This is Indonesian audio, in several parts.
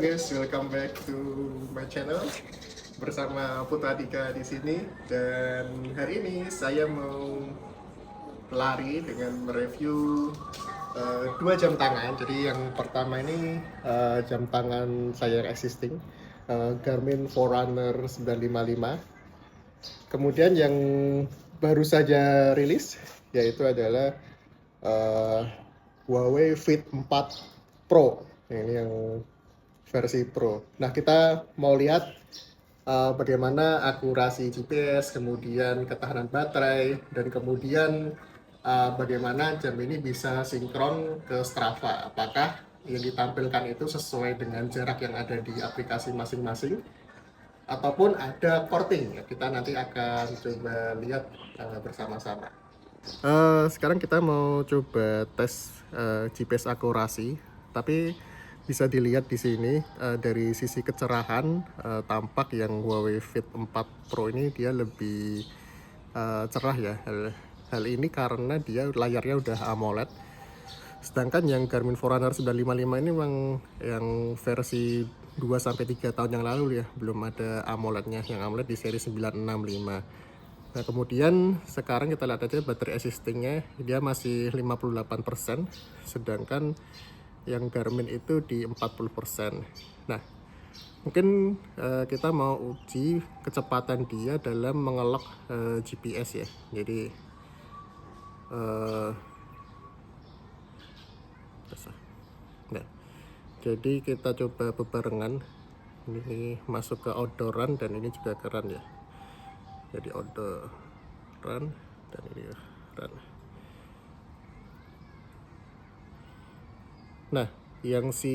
guys, welcome back to my channel bersama Putra Dika di sini. Dan hari ini saya mau lari dengan mereview 2 jam tangan. Jadi yang pertama ini jam tangan saya yang existing, Garmin Forerunner 955. Kemudian yang baru saja rilis yaitu adalah Huawei Fit 4 Pro. Ini yang versi Pro. Nah, kita mau lihat bagaimana akurasi GPS, kemudian ketahanan baterai, dan kemudian bagaimana jam ini bisa sinkron ke Strava. Apakah yang ditampilkan itu sesuai dengan jarak yang ada di aplikasi masing-masing, ataupun ada porting. Kita nanti akan coba lihat bersama-sama. Sekarang kita mau coba tes GPS akurasi, tapi bisa dilihat di sini dari sisi kecerahan tampak yang Huawei Fit 4 Pro ini dia lebih cerah ya. Hal ini karena dia layarnya udah AMOLED. Sedangkan yang Garmin Forerunner 955 ini memang yang versi 2-3 tahun yang lalu ya, belum ada AMOLED-nya. Yang AMOLED di seri 965. Nah, kemudian sekarang kita lihat aja baterai existingnya, dia masih 58%, sedangkan yang Garmin itu di 40%. Nah, mungkin kita mau uji kecepatan dia dalam mengelok GPS ya. Jadi nah, jadi kita coba bebarengan. Ini masuk ke outdoor run dan ini juga ke run ya. Jadi outdoor run dan ini run. Nah, yang si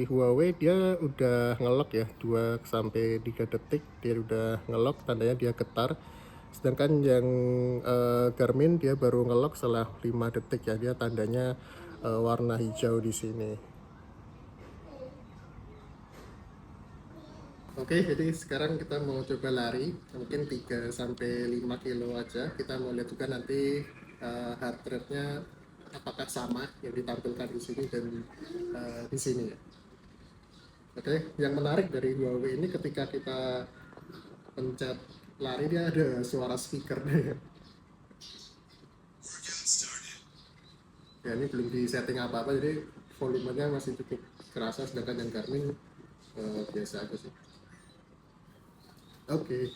Huawei dia udah ngelok ya 2-3 detik dia udah ngelok, tandanya dia getar. Sedangkan yang Garmin dia baru ngelok setelah 5 detik ya, dia tandanya warna hijau di sini. Oke, jadi sekarang kita mau coba lari, mungkin 3-5 kilo aja. Kita mau lihat juga nanti heart rate-nya apakah sama yang ditampilkan di sini dan di sini ya. Oke, yang menarik dari Huawei ini ketika kita pencet lari dia ada suara speaker ya. Ya, ini belum di setting apa-apa, jadi volumenya masih cukup kerasa, sedangkan yang Garmin biasa aja sih. Oke.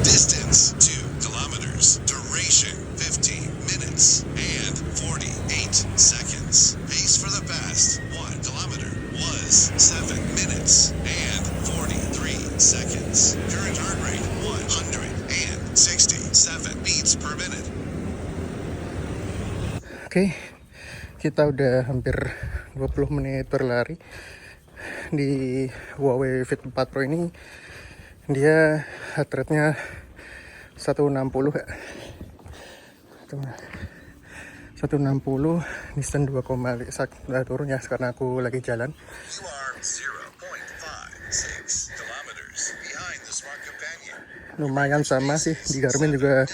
Distance 2 kilometers. Duration 15 minutes and 48 seconds. Pace for the best 1 kilometer was 7 minutes and 43 seconds. Current heart rate 167 beats per minute. Oke, kita udah hampir 20 menit berlari di Huawei Fit 4 Pro ini. Dia heart rate-nya 160 ya. 160, distance 2,5 turun ya karena aku lagi jalan. You are 0.56 kilometers behind the Smart Companion. Lumayan sama sih, di Garmin juga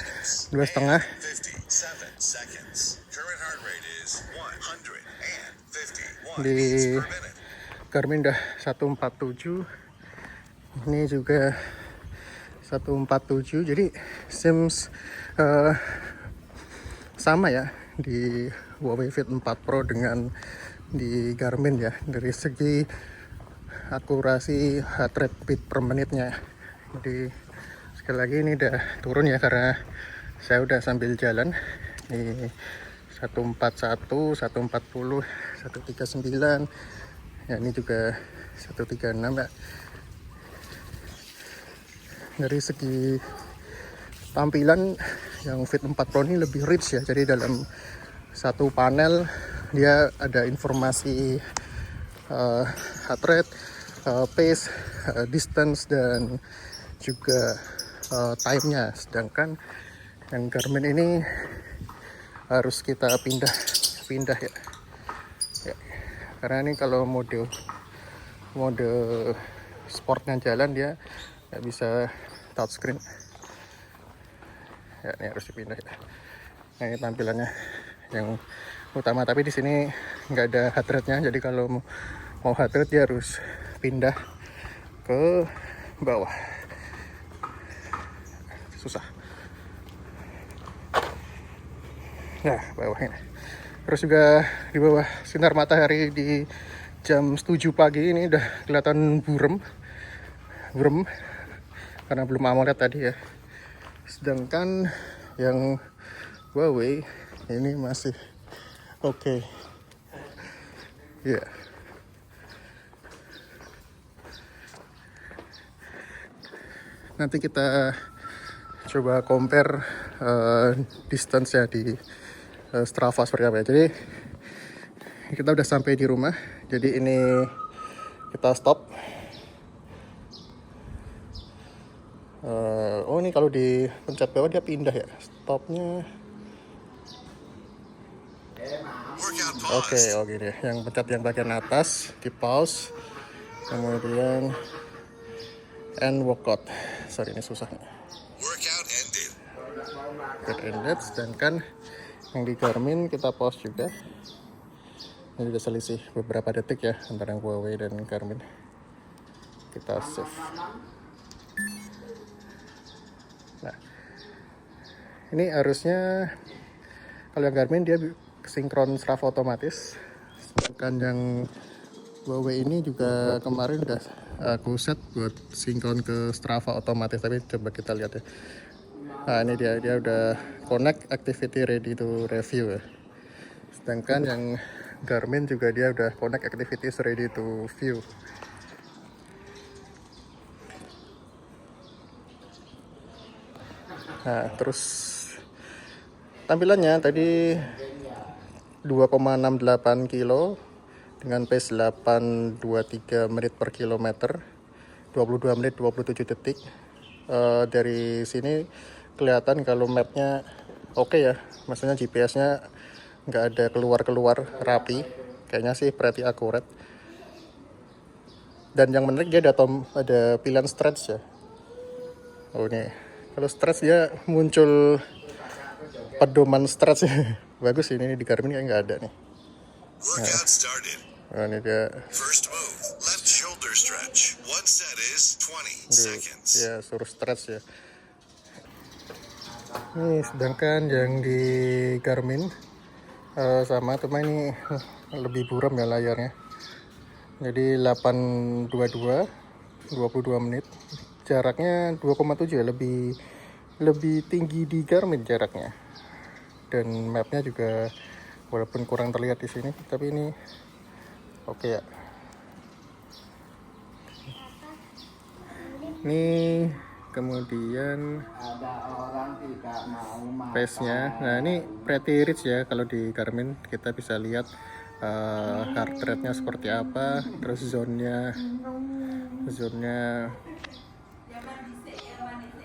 2,5. 57 seconds. Current heart rate is 151 Di beats per minute. Garmin udah 147. Ini juga 147. Jadi seems sama ya di Huawei Fit 4 Pro dengan di Garmin ya, dari segi akurasi heart rate beat per menitnya. Jadi sekali lagi ini udah turun ya karena saya udah sambil jalan. Ini 141, 140, 139. Ya, ini juga 136 ya. Dari segi tampilan yang Fit 4 Pro ini lebih rich ya. Jadi dalam satu panel dia ada informasi heart rate, pace, distance, dan juga time-nya. Sedangkan yang Garmin ini harus kita pindah pindah ya. Ya, karena ini kalau mode sportnya jalan dia nggak bisa touchscreen ya, ini harus dipindah ya. Nah, ini tampilannya yang utama, tapi di sini nggak ada heart rate-nya, jadi kalau mau heart rate dia harus pindah ke bawah, susah. Nah, bawah ini. Terus juga di bawah sinar matahari di jam 7 pagi ini udah kelihatan burem karena belum AMOLED tadi ya. Sedangkan yang Huawei ini masih oke. Ya. Nanti kita coba compare distance ya di Strava seperti apa ya. Jadi kita udah sampai di rumah. Jadi ini kita stop. Oh, ini kalau di pencet bawah dia pindah ya. Stopnya. Oke, oh gini. Yang pencet yang bagian atas di pause. Kemudian end workout. Sorry, ini susah. Workout ended. Workout ended. Sedangkan yang di Garmin kita pause juga. Ini juga selisih beberapa detik ya antara yang Huawei dan Garmin. Kita save. Nah, ini harusnya kalau yang Garmin dia sinkron Strava otomatis. Sedangkan yang Huawei ini juga kemarin udah aku set buat sinkron ke Strava otomatis, tapi coba kita lihat ya. Nah, ini dia udah connect activity ready to review ya. Sedangkan yang Garmin juga dia udah connect activities ready to view. Nah, terus tampilannya tadi 2,68 kilo dengan pace 823 menit per kilometer, 22 menit 27 detik. Dari sini kelihatan kalau mapnya oke ya, maksudnya GPS-nya nggak ada keluar rapi, kayaknya sih pretty akurat. Dan yang menarik dia ada pilihan stretch ya. Oh, ini kalau stretch dia muncul pedoman stretch. Bagus ini di Garmin kayak nggak ada nih. Workout started. Nah, ini dia. First move, left shoulder stretch. One set is 20 seconds. Ya, suruh stretch ya. Nih, sedangkan yang di Garmin sama, cuma ini lebih buram ya layarnya. Jadi 822 22 menit. Jaraknya 2,7 ya, lebih tinggi di Garmin jaraknya. Dan mapnya juga walaupun kurang terlihat di sini, tapi ini oke ya. Ini kemudian pace-nya. Nah, ini pretty rich ya kalau di Garmin. Kita bisa lihat heart rate-nya seperti apa, terus zone-nya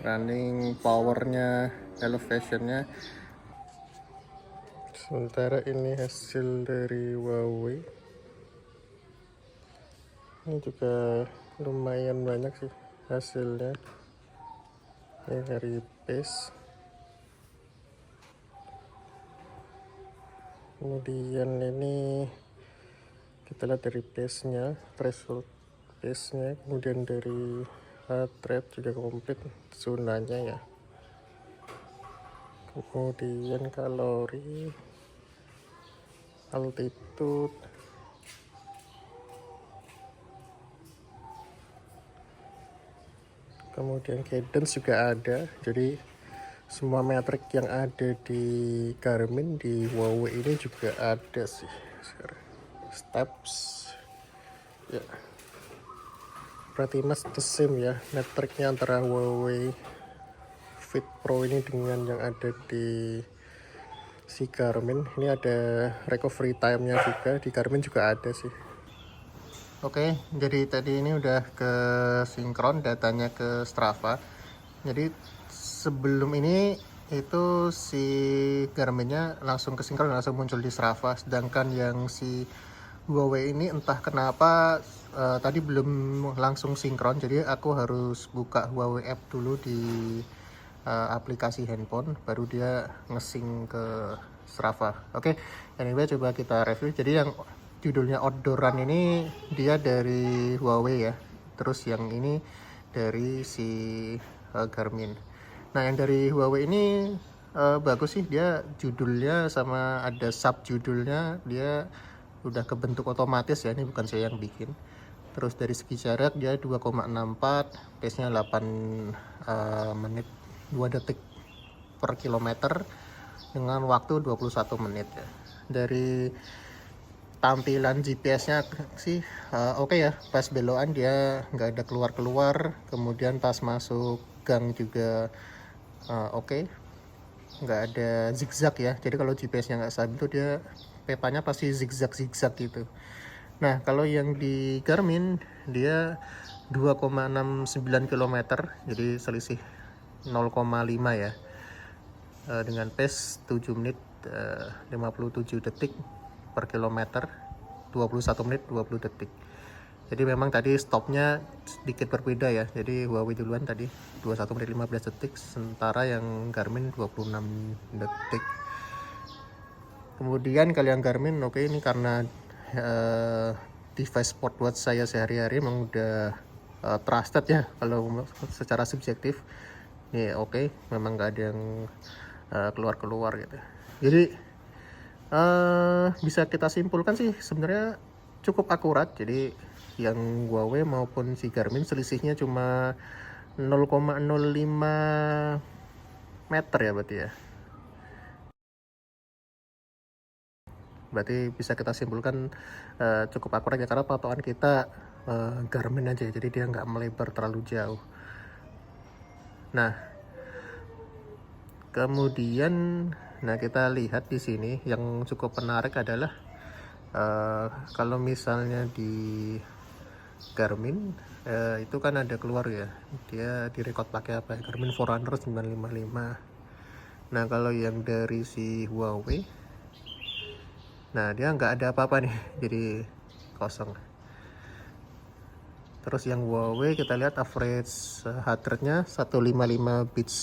running, power-nya, elevation-nya. Sementara ini hasil dari Huawei. Ini juga lumayan banyak sih hasilnya. Ini dari pace. Kemudian ini kita lihat dari pace-nya, threshold pace-nya, kemudian dari heart rate juga komplit zonanya ya. Kemudian kalori, altitude, kemudian cadence juga ada. Jadi semua metrik yang ada di Garmin di Huawei ini juga ada sih. Steps ya, berarti mas the same ya metriknya antara Huawei Fit Pro ini dengan yang ada di si Garmin. Ini ada recovery time-nya juga, di Garmin juga ada sih. Oke, jadi tadi ini udah ke sinkron datanya ke Strava. Jadi sebelum ini itu si Garmin-nya langsung kesinkron, langsung muncul di Strava. Sedangkan yang si Huawei ini entah kenapa tadi belum langsung sinkron, jadi aku harus buka Huawei app dulu di aplikasi handphone, baru dia ngesync ke Strava. Oke, anyway coba kita review. Jadi yang judulnya Outdoor Run ini dia dari Huawei ya, terus yang ini dari si Garmin. Nah yang dari Huawei ini bagus sih, dia judulnya sama ada sub judulnya dia udah kebentuk otomatis ya, ini bukan saya yang bikin. Terus dari segi jarak dia 2,64, pace-nya 8 menit 2 detik per kilometer dengan waktu 21 menit ya. Dari tampilan GPS-nya sih oke ya, pas belokan dia nggak ada keluar-keluar, kemudian pas masuk gang juga oke, nggak ada zigzag ya. Jadi kalau GPS-nya nggak stabil tuh dia petanya pasti zigzag gitu. Nah kalau yang di Garmin dia 2,69 km, jadi selisih 0,5 ya, dengan pace 7 menit 57 detik per kilometer, 21 menit 20 detik. Jadi memang tadi stopnya sedikit berbeda ya, jadi Huawei duluan tadi 21 menit 15 detik, sementara yang Garmin 26 detik. Kemudian kalau yang Garmin oke, ini karena device smartwatch saya sehari-hari memang udah trusted ya kalau secara subjektif. Nih oke, memang nggak ada yang keluar-keluar gitu. Jadi bisa kita simpulkan sih sebenarnya cukup akurat. Jadi yang Huawei maupun si Garmin selisihnya cuma 0,05 meter ya berarti ya. Berarti bisa kita simpulkan cukup akurat ya, karena patokan kita Garmin aja, jadi dia nggak melebar terlalu jauh. Nah kemudian kita lihat di sini yang cukup menarik adalah kalau misalnya di Garmin itu kan ada keluar ya, dia direkod pakai apa ya, Garmin Forerunner 955. Nah kalau yang dari si Huawei, nah dia nggak ada apa-apa nih, jadi kosong. Terus yang Huawei kita lihat average heart rate-nya 155 beats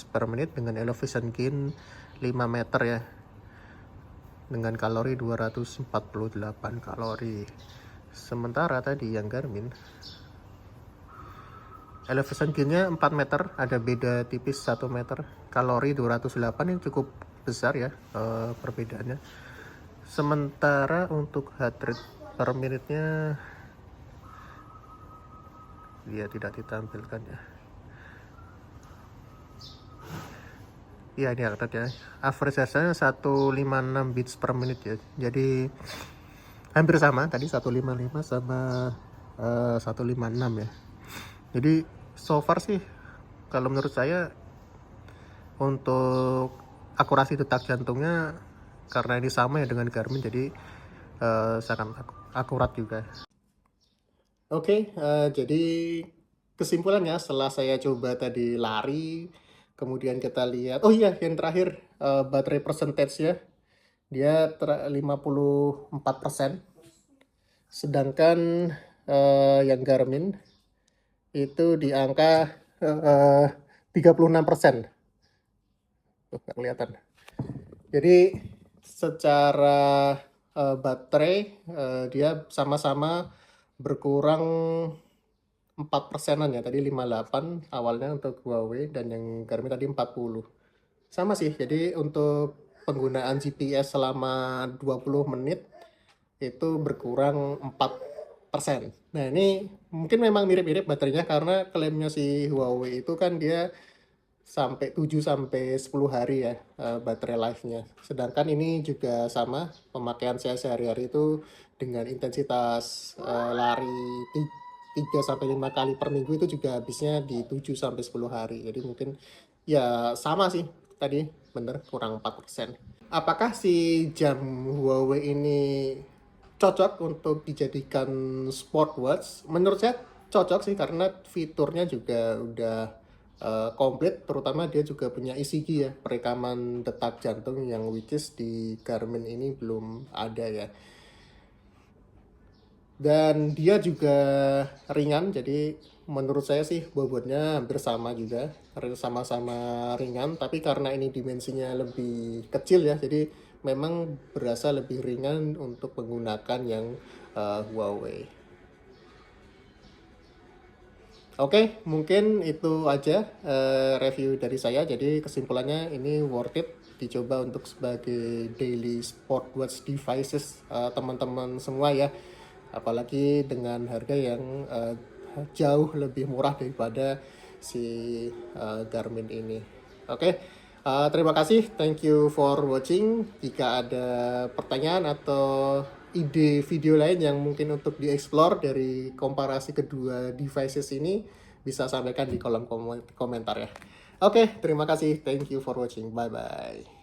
per menit dengan elevation gain 5 meter ya, dengan kalori 248 kalori. Sementara tadi yang Garmin elevation gain-nya 4 meter, ada beda tipis 1 meter, kalori 208, ini cukup besar ya perbedaannya. Sementara untuk heart rate per menitnya dia tidak ditampilkan ya. Iya ini aktif ya, average nya 156 beats per menit ya, jadi hampir sama tadi 155 sama 156 ya. Jadi so far sih kalau menurut saya untuk akurasi detak jantungnya, karena ini sama ya dengan Garmin, jadi sangat akurat juga. Oke, jadi kesimpulannya setelah saya coba tadi lari, kemudian kita lihat, oh iya yang terakhir baterai percentage ya, dia 54%, sedangkan yang Garmin itu di angka 36%. Tuh, nggak kelihatan. Jadi secara baterai dia sama-sama berkurang 4%-an ya, tadi 58 awalnya untuk Huawei dan yang Garmin tadi 40. Sama sih, jadi untuk penggunaan GPS selama 20 menit itu berkurang 4%. Nah ini mungkin memang mirip-mirip baterainya, karena klaimnya si Huawei itu kan dia sampai 7-10 hari ya baterai life-nya. Sedangkan ini juga sama, pemakaian saya sehari-hari itu dengan intensitas lari 3-5 kali per minggu itu juga habisnya di 7-10 hari. Jadi mungkin ya sama sih tadi, bener kurang 4%. Apakah si jam Huawei ini cocok untuk dijadikan sport watch? Menurut saya cocok sih, karena fiturnya juga udah komplit, terutama dia juga punya ECG ya, perekaman detak jantung, yang which is di Garmin ini belum ada ya. Dan dia juga ringan, jadi menurut saya sih bobotnya hampir sama juga, sama-sama ringan, tapi karena ini dimensinya lebih kecil ya, jadi memang berasa lebih ringan untuk menggunakan yang Huawei. Oke, mungkin itu aja review dari saya. Jadi kesimpulannya ini worth it dicoba untuk sebagai daily sport watch devices teman-teman semua ya. Apalagi dengan harga yang jauh lebih murah daripada si Garmin ini. Oke, terima kasih. Thank you for watching. Jika ada pertanyaan atau ide video lain yang mungkin untuk dieksplor dari komparasi kedua devices ini, bisa sampaikan di kolom komentar ya. Oke, terima kasih. Thank you for watching. Bye-bye.